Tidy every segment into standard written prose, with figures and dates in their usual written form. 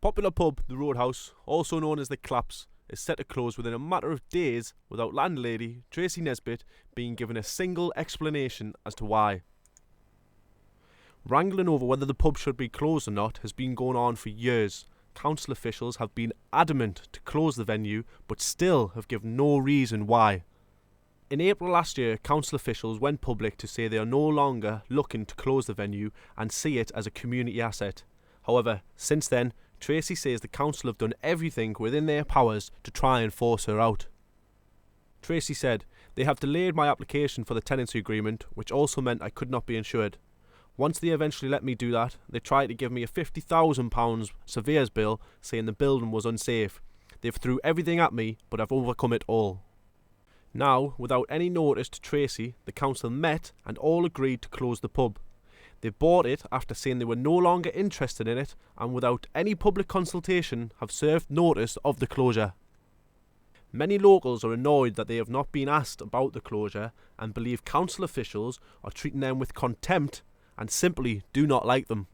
Popular pub The Roadhouse, also known as The Claps, is set to close within a matter of days without landlady Tracy Nesbitt being given a single explanation as to why. Wrangling over whether the pub should be closed or not has been going on for years. Council officials have been adamant to close the venue but still have given no reason why. In April last year, council officials went public to say they are no longer looking to close the venue and see it as a community asset. However, since then, Tracy says the council have done everything within their powers to try and force her out. Tracy said, "They have delayed my application for the tenancy agreement, which also meant I could not be insured. Once they eventually let me do that, they tried to give me a £50,000 surveyor's bill saying the building was unsafe. They've threw everything at me, but I've overcome it all." Now, without any notice to Tracy, the council met and all agreed to close the pub. They bought it after saying they were no longer interested in it and without any public consultation have served notice of the closure. Many locals are annoyed that they have not been asked about the closure and believe council officials are treating them with contempt and simply do not like them.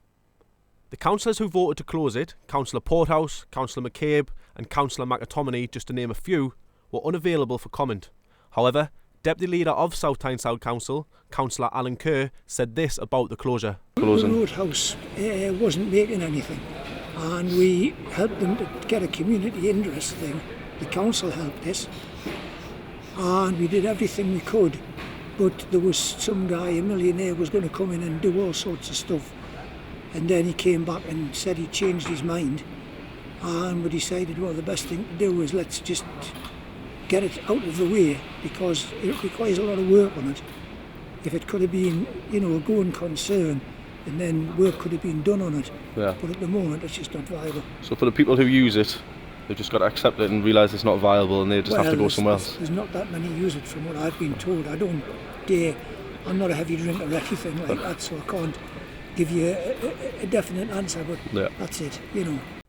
The councillors who voted to close it, Councillor Porthouse, Councillor McCabe and Councillor McAtominay, just to name a few, were unavailable for comment. However, Deputy Leader of South Tyneside Council, Councillor Alan Kerr, said this about the closure. The Roadhouse wasn't making anything and we helped them to get a community interest thing. The council helped us and we did everything we could, but there was some guy, a millionaire, was going to come in and do all sorts of stuff, and then he came back and said he changed his mind and we decided, well, the best thing to do is let's just get it out of the way because it requires a lot of work on it. If it could have been, a going concern, and then work could have been done on it. Yeah. But at the moment, it's just not viable. So for the people who use it, they've just got to accept it and realise it's not viable, and they just have to go somewhere else. There's not that many use it, from what I've been told. I'm not a heavy drinker or anything like that, so I can't give you a definite answer. But That's it.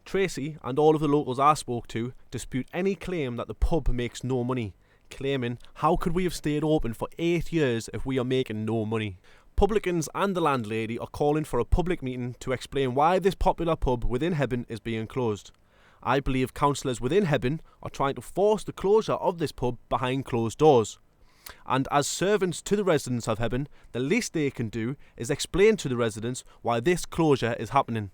Tracy and all of the locals I spoke to dispute any claim that the pub makes no money, claiming, how could we have stayed open for 8 years if we are making no money? Publicans and the landlady are calling for a public meeting to explain why this popular pub within Hebburn is being closed. I believe councillors within Hebburn are trying to force the closure of this pub behind closed doors. And as servants to the residents of Hebburn, the least they can do is explain to the residents why this closure is happening.